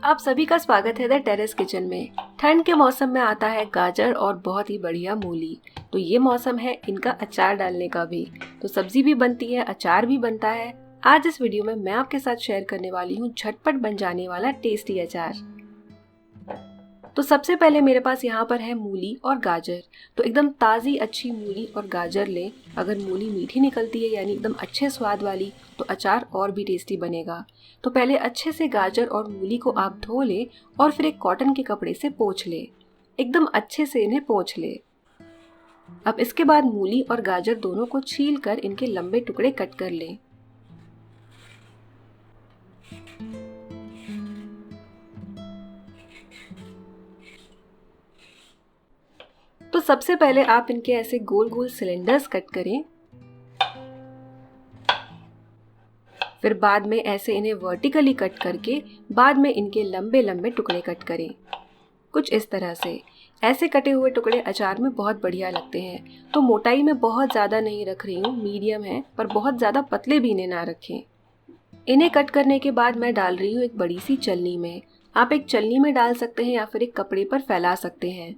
आप सभी का स्वागत है द टेरेस किचन में। ठंड के मौसम में आता है गाजर और बहुत ही बढ़िया मूली। तो ये मौसम है इनका अचार डालने का भी। तो सब्जी भी बनती है, अचार भी बनता है। आज इस वीडियो में मैं आपके साथ शेयर करने वाली हूँ झटपट बन जाने वाला टेस्टी अचार। तो सबसे पहले मेरे पास यहाँ पर है मूली और गाजर। तो एकदम ताज़ी अच्छी मूली और गाजर लें। अगर मूली मीठी निकलती है यानी एकदम अच्छे स्वाद वाली, तो अचार और भी टेस्टी बनेगा। तो पहले अच्छे से गाजर और मूली को आप धो लें और फिर एक कॉटन के कपड़े से पोंछ लें। एकदम अच्छे से इन्हें पोंछ लें। अब इसके बाद मूली और गाजर दोनों को छील कर इनके लंबे टुकड़े कट कर लें। तो सबसे पहले आप इनके ऐसे गोल गोल सिलेंडर्स कट करें। फिर बाद में ऐसे इन्हें वर्टिकली कट करके बाद में इनके लंबे लंबे टुकड़े कट करें। कुछ इस तरह से। ऐसे कटे हुए टुकड़े अचार में बहुत बढ़िया लगते हैं। तो मोटाई में बहुत ज़्यादा नहीं रख रही हूँ, मीडियम है, पर बहुत ज़्यादा पतले भी इन्हें ना रखें। इन्हें कट करने के बाद मैं डाल रही हूँ एक बड़ी सी चलनी में। आप एक चलनी में डाल सकते हैं या फिर एक कपड़े पर फैला सकते हैं।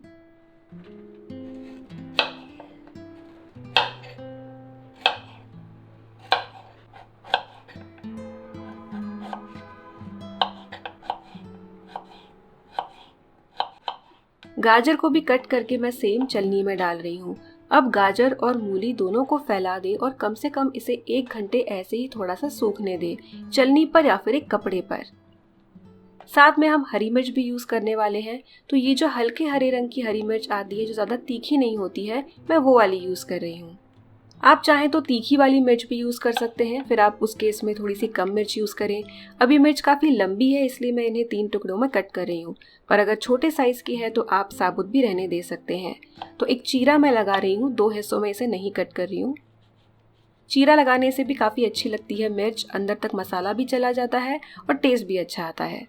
गाजर को भी कट करके मैं सेम चलनी में डाल रही हूँ। अब गाजर और मूली दोनों को फैला दे और कम से कम इसे 1 घंटे ऐसे ही थोड़ा सा सूखने दे, चलनी पर या फिर एक कपड़े पर। साथ में हम हरी मिर्च भी यूज करने वाले हैं। तो ये जो हल्के हरे रंग की हरी मिर्च आती है, जो ज्यादा तीखी नहीं होती है, मैं वो वाली यूज कर रही हूँ। आप चाहें तो तीखी वाली मिर्च भी यूज़ कर सकते हैं, फिर आप उस केस में थोड़ी सी कम मिर्च यूज़ करें। अभी मिर्च काफ़ी लंबी है इसलिए मैं इन्हें 3 टुकड़ों में कट कर रही हूँ, पर अगर छोटे साइज़ की है तो आप साबुत भी रहने दे सकते हैं। तो एक चीरा मैं लगा रही हूँ, 2 हिस्सों में इसे नहीं कट कर रही हूँ। चीरा लगाने से भी काफ़ी अच्छी लगती है मिर्च, अंदर तक मसाला भी चला जाता है और टेस्ट भी अच्छा आता है।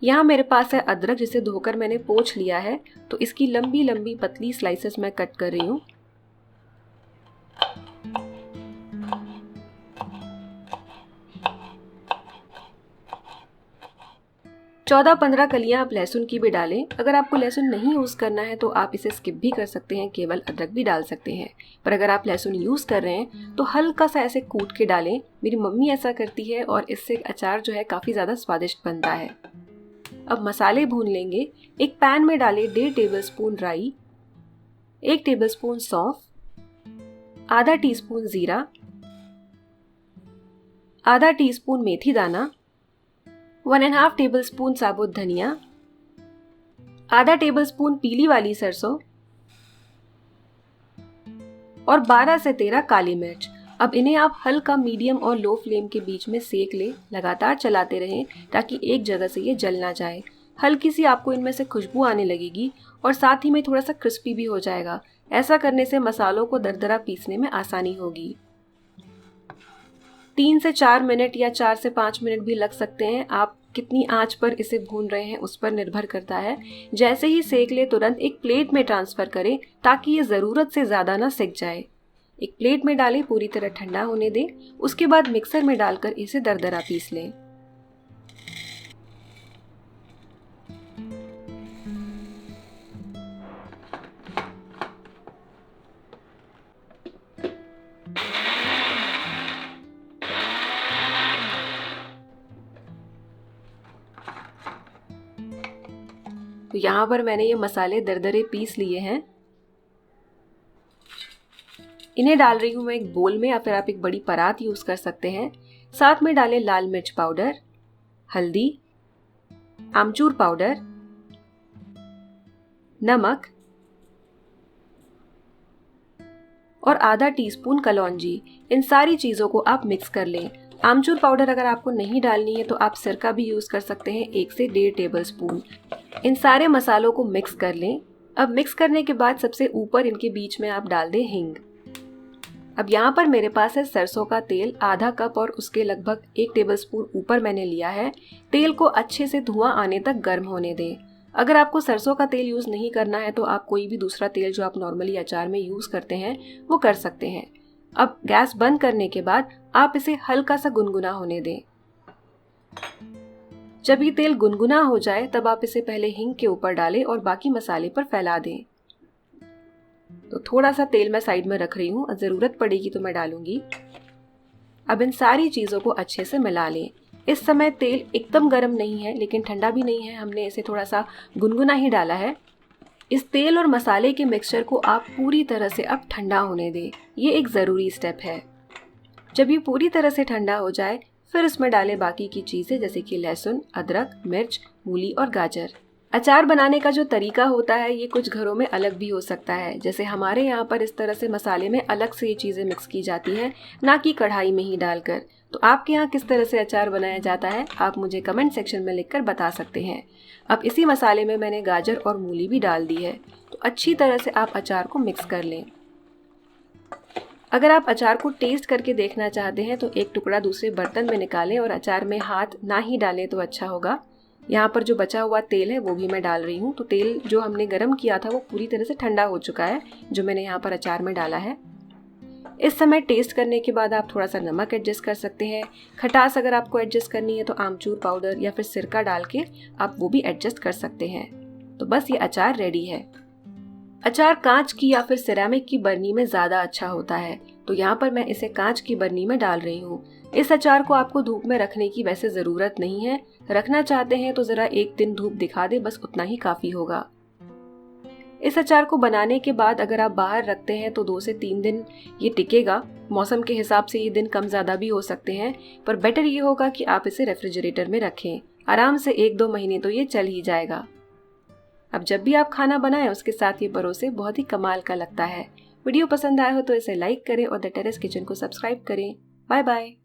यहाँ मेरे पास है अदरक, जिसे धोकर मैंने पोंछ लिया है। तो इसकी लंबी लंबी पतली स्लाइसेस मैं कट कर रही हूँ। 14-15 कलियां आप लहसुन की भी डालें। अगर आपको लहसुन नहीं यूज़ करना है तो आप इसे स्किप भी कर सकते हैं, केवल अदरक भी डाल सकते हैं। पर अगर आप लहसुन यूज़ कर रहे हैं तो हल्का सा ऐसे कूट के डालें। मेरी मम्मी ऐसा करती है और इससे अचार जो है काफ़ी ज़्यादा स्वादिष्ट बनता है। अब मसाले भून लेंगे। एक पैन में डालें 1.5 टेबलस्पून राई, 1 टेबलस्पून सौंफ, आधा टीस्पून जीरा, आधा टीस्पून मेथी दाना, 1.5 टेबलस्पून साबुत धनिया, आधा टेबलस्पून पीली वाली सरसों और 12 से 13 काली मिर्च। अब इन्हें आप हल्का मीडियम और लो फ्लेम के बीच में सेक लें। लगातार चलाते रहें ताकि एक जगह से ये जल ना जाए। हल्की सी आपको इनमें से खुशबू आने लगेगी और साथ ही में थोड़ा सा क्रिस्पी भी हो जाएगा। ऐसा करने से मसालों को दरदरा पीसने में आसानी होगी। 3 से 4 मिनट या 4 से 5 मिनट भी लग सकते हैं। आप कितनी आंच पर इसे भून रहे हैं उस पर निर्भर करता है। जैसे ही सेक ले तुरंत एक प्लेट में ट्रांसफ़र करें ताकि ये ज़रूरत से ज़्यादा ना सिक जाए। एक प्लेट में डालें, पूरी तरह ठंडा होने दें। उसके बाद मिक्सर में डालकर इसे दरदरा पीस लें। तो यहाँ पर मैंने ये मसाले दरदरे पीस लिए हैं। इन्हें डाल रही हूँ मैं एक बोल में, या फिर आप एक बड़ी परात यूज़ कर सकते हैं। साथ में डालें लाल मिर्च पाउडर, हल्दी, आमचूर पाउडर, नमक और आधा टीस्पून कलौंजी। इन सारी चीज़ों को आप मिक्स कर लें। आमचूर पाउडर अगर आपको नहीं डालनी है तो आप सिरका भी यूज़ कर सकते हैं, 1 से 1.5 टेबलस्पून। इन सारे मसालों को मिक्स कर लें। अब मिक्स करने के बाद सबसे ऊपर इनके बीच में आप डाल दें हींग। अब यहाँ पर मेरे पास है सरसों का तेल, आधा कप, और उसके लगभग 1 टेबलस्पून ऊपर मैंने लिया है। तेल को अच्छे से धुआं आने तक गर्म होने दें। अगर आपको सरसों का तेल यूज़ नहीं करना है तो आप कोई भी दूसरा तेल जो आप नॉर्मली अचार में यूज़ करते हैं वो कर सकते हैं। अब गैस बंद करने के बाद आप इसे हल्का सा गुनगुना होने दें। जब ये तेल गुनगुना हो जाए तब आप इसे पहले हींग के ऊपर डालें और बाकी मसाले पर फैला दें। तो थोड़ा सा तेल मैं साइड में रख रही हूँ, ज़रूरत पड़ेगी तो मैं डालूंगी। अब इन सारी चीज़ों को अच्छे से मिला लें। इस समय तेल एकदम गर्म नहीं है लेकिन ठंडा भी नहीं है, हमने इसे थोड़ा सा गुनगुना ही डाला है। इस तेल और मसाले के मिक्सचर को आप पूरी तरह से अब ठंडा होने दें, ये एक ज़रूरी स्टेप है। जब ये पूरी तरह से ठंडा हो जाए फिर इसमें डालें बाकी की चीज़ें जैसे कि लहसुन, अदरक, मिर्च, मूली और गाजर। अचार बनाने का जो तरीका होता है ये कुछ घरों में अलग भी हो सकता है। जैसे हमारे यहाँ पर इस तरह से मसाले में अलग से ये चीज़ें मिक्स की जाती है, ना कि कढ़ाई में ही डालकर। तो आपके यहाँ किस तरह से अचार बनाया जाता है आप मुझे कमेंट सेक्शन में लिखकर बता सकते हैं। अब इसी मसाले में मैंने गाजर और मूली भी डाल दी है, तो अच्छी तरह से आप अचार को मिक्स कर लें। अगर आप अचार को टेस्ट करके देखना चाहते हैं तो एक टुकड़ा दूसरे बर्तन में निकालें और अचार में हाथ ना ही डालें तो अच्छा होगा। यहाँ पर जो बचा हुआ तेल है वो भी मैं डाल रही हूँ। तो तेल जो हमने गरम किया था वो पूरी तरह से ठंडा हो चुका है, जो मैंने यहाँ पर अचार में डाला है। इस समय टेस्ट करने के बाद आप थोड़ा सा नमक एडजस्ट कर सकते हैं। खटास अगर आपको एडजस्ट करनी है तो आमचूर पाउडर या फिर सिरका डाल के आप वो भी एडजस्ट कर सकते हैं। तो बस ये अचार रेडी है। अचार कांच की या फिर सिरेमिक की बर्नी में ज़्यादा अच्छा होता है, तो यहाँ पर मैं इसे कांच की बर्नी में डाल रही हूँ। इस अचार को आपको धूप में रखने की वैसे ज़रूरत नहीं है, रखना चाहते हैं तो ज़रा एक दिन धूप दिखा दे, बस उतना ही काफ़ी होगा। इस अचार को बनाने के बाद अगर आप बाहर रखते हैं तो 2 से 3 दिन ये टिकेगा। मौसम के हिसाब से ये दिन कम ज़्यादा भी हो सकते हैं, पर बेटर ये होगा कि आप इसे रेफ्रिजरेटर में रखें। आराम से 1-2 महीने तो ये चल ही जाएगा। अब जब भी आप खाना बनाएं उसके साथ ये परोसे, बहुत ही कमाल का लगता है। वीडियो पसंद आया हो तो इसे लाइक करें और द टेरेस किचन को सब्सक्राइब करें। Bye bye.